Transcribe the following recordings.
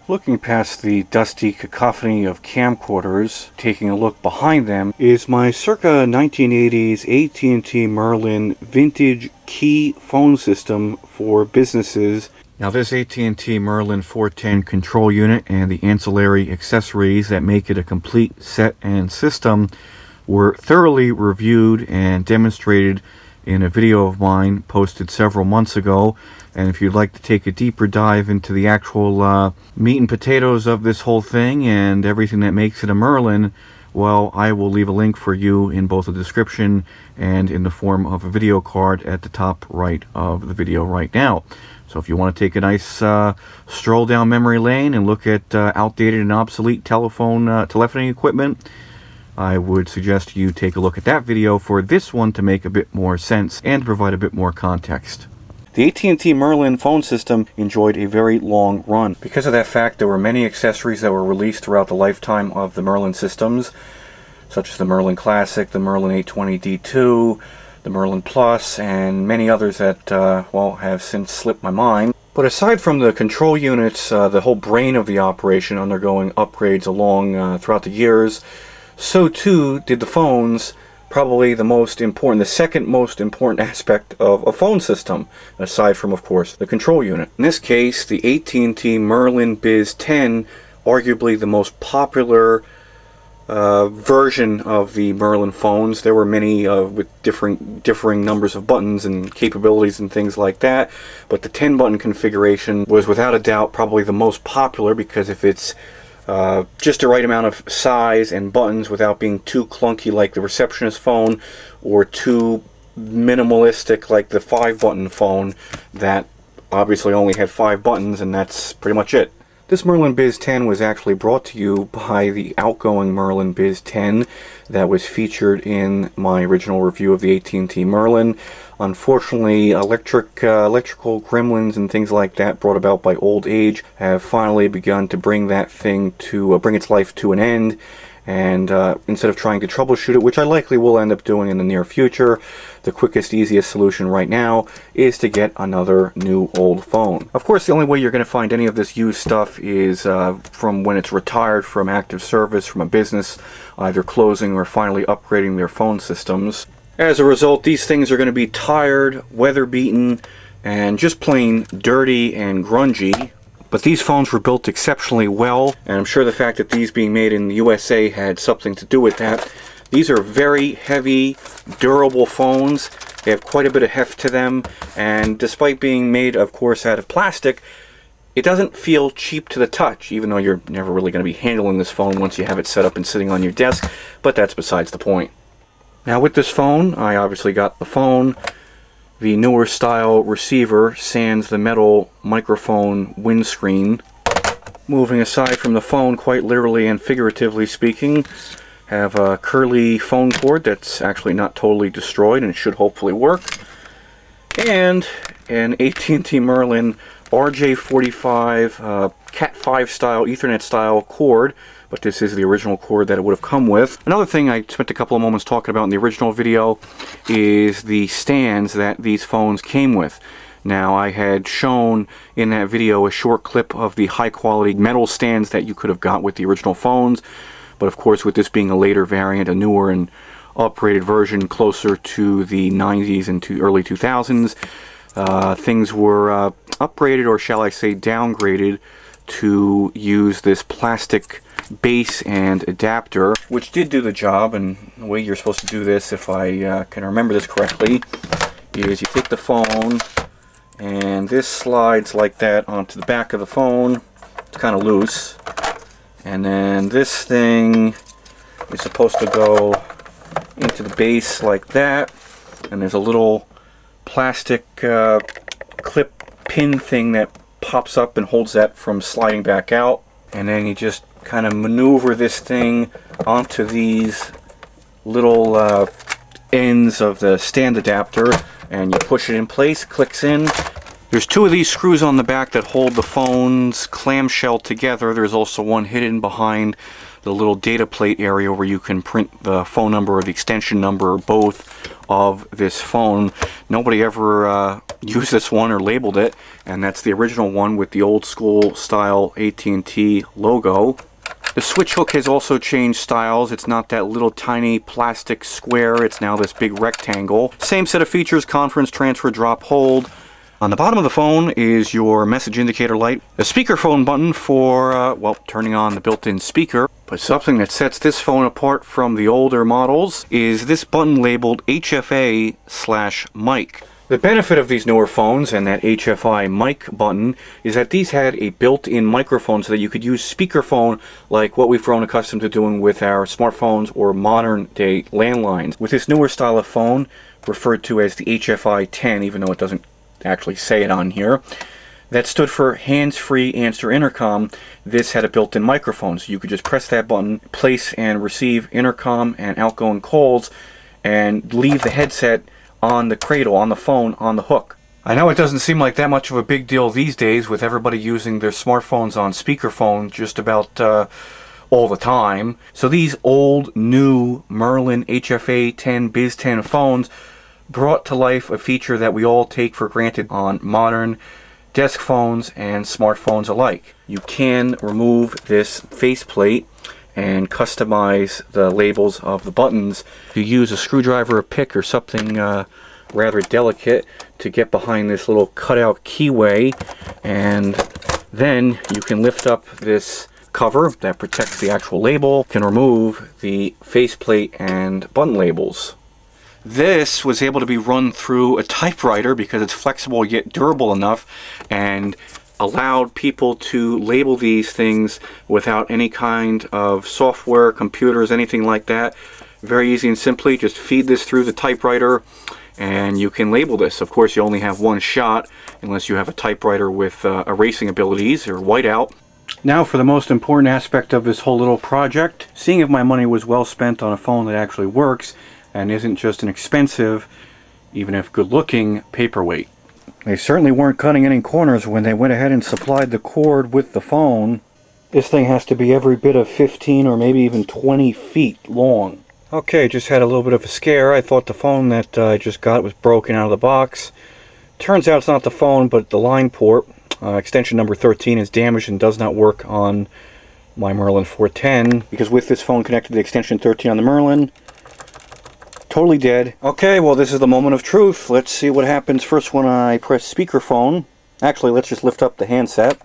Looking past the dusty cacophony of camcorders, taking a look behind them, is my circa 1980s AT&T Merlin vintage key phone system for businesses. Now this AT&T Merlin 410 control unit and the ancillary accessories that make it a complete set and system were thoroughly reviewed and demonstrated in a video of mine posted several months ago. And if you'd like to take a deeper dive into the actual meat and potatoes of this whole thing and everything that makes it a Merlin, well, I will leave a link for you in both the description and in the form of a video card at the top right of the video right now. So if you want to take a nice stroll down memory lane and look at outdated and obsolete telephony equipment, I would suggest you take a look at that video for this one to make a bit more sense and provide a bit more context. The AT&T Merlin phone system enjoyed a very long run. Because of that fact, there were many accessories that were released throughout the lifetime of the Merlin systems, such as the Merlin Classic, the Merlin 820D2, the Merlin Plus, and many others that, well, have since slipped my mind. But aside from the control units, the whole brain of the operation undergoing upgrades along throughout the years, so too did the phones. Probably the second most important aspect of a phone system, aside from, of course, the control unit. In this case, the AT&T Merlin BIS-10, arguably the most popular version of the Merlin phones. There were many with differing numbers of buttons and capabilities and things like that, but the 10-button configuration was without a doubt probably the most popular, because if it's just the right amount of size and buttons without being too clunky like the receptionist phone, or too minimalistic like the 5-button phone that obviously only had 5 buttons, and that's pretty much it. This Merlin BIS-10 was actually brought to you by the outgoing Merlin BIS-10 that was featured in my original review of the AT&T Merlin. Unfortunately, electrical gremlins and things like that brought about by old age have finally begun to bring that thing to bring its life to an end. And instead of trying to troubleshoot it, which I likely will end up doing in the near future, the quickest, easiest solution right now is to get another new old phone. Of course, the only way you're going to find any of this used stuff is from when it's retired from active service from a business, either closing or finally upgrading their phone systems. As a result, these things are going to be tired, weather-beaten, and just plain dirty and grungy. But these phones were built exceptionally well, and I'm sure the fact that these being made in the USA had something to do with that. These are very heavy, durable phones. They have quite a bit of heft to them, and despite being made, of course, out of plastic, it doesn't feel cheap to the touch, even though you're never really going to be handling this phone once you have it set up and sitting on your desk, but that's besides the point. Now with this phone, I obviously got the phone, the newer style receiver sans the metal microphone windscreen. Moving aside from the phone, quite literally and figuratively speaking, have a curly phone cord that's actually not totally destroyed and it should hopefully work. And an AT&T Merlin RJ45 Cat5 style, Ethernet style cord, but this is the original cord that it would have come with. Another thing I spent a couple of moments talking about in the original video is the stands that these phones came with. Now, I had shown in that video a short clip of the high quality metal stands that you could have got with the original phones, but of course with this being a later variant, a newer and upgraded version closer to the 90s and to early 2000s, things were upgraded, or shall I say downgraded, to use this plastic base and adapter, which did do the job. And the way you're supposed to do this, if I can remember this correctly, is you take the phone and this slides like that onto the back of the phone. It's kind of loose, and then this thing is supposed to go into the base like that, and there's a little plastic clip pin thing that pops up and holds that from sliding back out. And then you just kind of maneuver this thing onto these little ends of the stand adapter, and you push it in place, clicks in. There's 2 of these screws on the back that hold the phone's clamshell together. There's also one hidden behind the little data plate area where you can print the phone number or the extension number or both of this phone. Nobody ever used this one or labeled it, and that's the original one with the old school style AT&T logo. The switch hook has also changed styles. It's not that little tiny plastic square, it's now this big rectangle. Same set of features: conference, transfer, drop, hold. On the bottom of the phone is your message indicator light, a speakerphone button for, well, turning on the built-in speaker. But something that sets this phone apart from the older models is this button labeled HFA/mic. The benefit of these newer phones and that HFI mic button is that these had a built-in microphone so that you could use speakerphone like what we've grown accustomed to doing with our smartphones or modern-day landlines. With this newer style of phone, referred to as the HFI 10, even though it doesn't actually say it on here, that stood for hands-free answer intercom. This had a built-in microphone, so you could just press that button, place and receive intercom and outgoing calls, and leave the headset on the cradle, on the phone, on the hook. I know it doesn't seem like that much of a big deal these days with everybody using their smartphones on speakerphone just about all the time. So these old, new Merlin HFA 10 BIS-10 phones brought to life a feature that we all take for granted on modern desk phones and smartphones alike. You can remove this faceplate and customize the labels of the buttons. You use a screwdriver, a pick, or something rather delicate to get behind this little cutout keyway, and then you can lift up this cover that protects the actual label, can remove the faceplate and button labels. This was able to be run through a typewriter because it's flexible yet durable enough, and allowed people to label these things without any kind of software, computers, anything like that. Very easy and simply, just feed this through the typewriter and you can label this. Of course, you only have one shot unless you have a typewriter with erasing abilities or whiteout. Now for the most important aspect of this whole little project, seeing if my money was well spent on a phone that actually works and isn't just an expensive, even if good looking, paperweight. They certainly weren't cutting any corners when they went ahead and supplied the cord with the phone. This thing has to be every bit of 15 or maybe even 20 feet long. Okay, just had a little bit of a scare. I thought the phone that I just got was broken out of the box. Turns out it's not the phone, but the line port. Extension number 13 is damaged and does not work on my Merlin 410, because with this phone connected to the extension 13 on the Merlin, totally dead. Okay, well, this is the moment of truth. Let's see what happens first when I press speakerphone. Actually, let's just lift up the handset.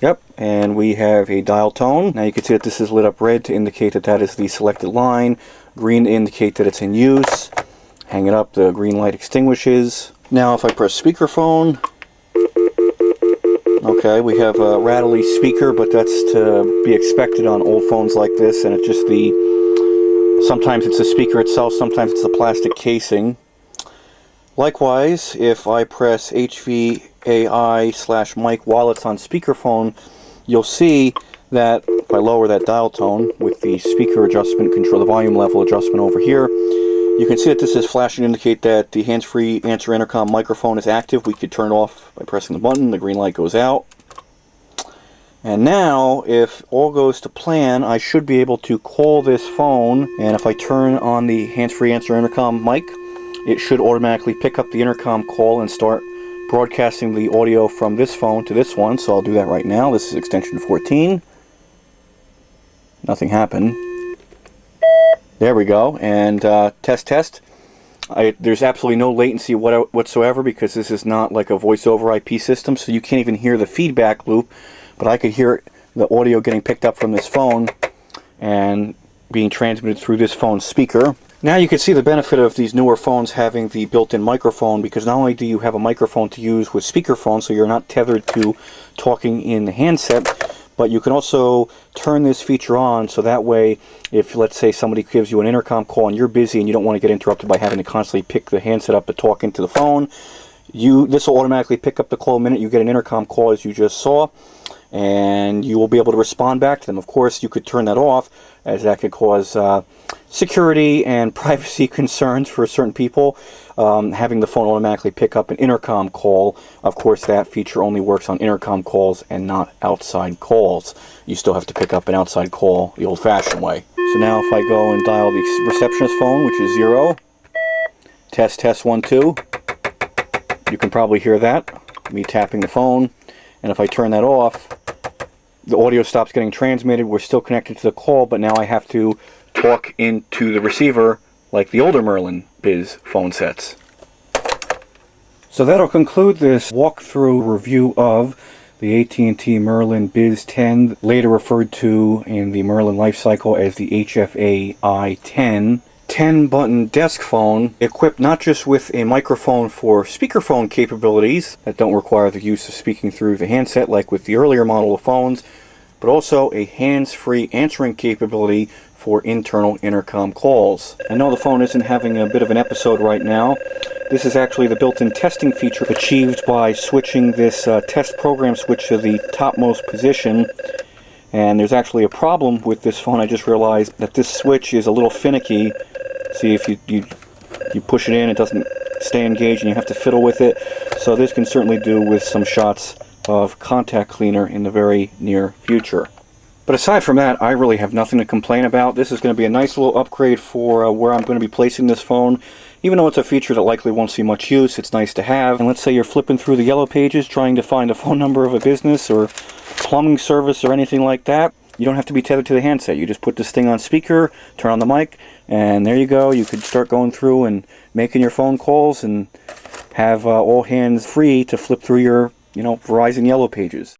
Yep, and we have a dial tone. Now you can see that this is lit up red to indicate that that is the selected line. Green to indicate that it's in use. Hang it up, the green light extinguishes. Now if I press speakerphone, okay, we have a rattly speaker, but that's to be expected on old phones like this, and it's just the... sometimes it's the speaker itself, sometimes it's the plastic casing. Likewise, if I press HFAI/mic while it's on speakerphone, you'll see that if I lower that dial tone with the speaker adjustment control, the volume level adjustment over here, you can see that this is flashing to indicate that the hands-free answer intercom microphone is active. We could turn it off by pressing the button. The green light goes out. And now, if all goes to plan, I should be able to call this phone, and if I turn on the hands-free answer intercom mic, it should automatically pick up the intercom call and start broadcasting the audio from this phone to this one. So I'll do that right now. This is extension 14. Nothing happened. There we go. And test. There's absolutely no latency whatsoever because this is not like a voice over IP system, so you can't even hear the feedback loop. But I could hear the audio getting picked up from this phone and being transmitted through this phone's speaker. Now you can see the benefit of these newer phones having the built-in microphone, because not only do you have a microphone to use with speakerphone, so you're not tethered to talking in the handset, but you can also turn this feature on, so that way if, let's say, somebody gives you an intercom call and you're busy and you don't want to get interrupted by having to constantly pick the handset up to talk into the phone, this will automatically pick up the call the minute you get an intercom call, as you just saw, and you will be able to respond back to them. Of course, you could turn that off, as that could cause security and privacy concerns for certain people. having the phone automatically pick up an intercom call. Of course, that feature only works on intercom calls and not outside calls. You still have to pick up an outside call the old-fashioned way. So now if I go and dial the receptionist phone, which is 0, test, test, 1, 2, you can probably hear that, me tapping the phone. And if I turn that off, the audio stops getting transmitted. We're still connected to the call, but now I have to talk into the receiver like the older Merlin Biz phone sets. So that'll conclude this walkthrough review of the AT&T Merlin BIS-10, later referred to in the Merlin lifecycle as the HFAI 10-button desk phone, equipped not just with a microphone for speakerphone capabilities that don't require the use of speaking through the handset like with the earlier model of phones, but also a hands-free answering capability for internal intercom calls. I know the phone isn't having a bit of an episode right now. This is actually the built-in testing feature achieved by switching this test program switch to the topmost position. And there's actually a problem with this phone. I just realized that this switch is a little finicky. See, if you push it in, it doesn't stay engaged and you have to fiddle with it. So this can certainly do with some shots of contact cleaner in the very near future. But aside from that, I really have nothing to complain about. This is going to be a nice little upgrade for where I'm going to be placing this phone. Even though it's a feature that likely won't see much use, it's nice to have. And let's say you're flipping through the yellow pages trying to find a phone number of a business or plumbing service or anything like that. You don't have to be tethered to the handset. You just put this thing on speaker, turn on the mic, and there you go. You could start going through and making your phone calls and have all hands free to flip through your Verizon yellow pages.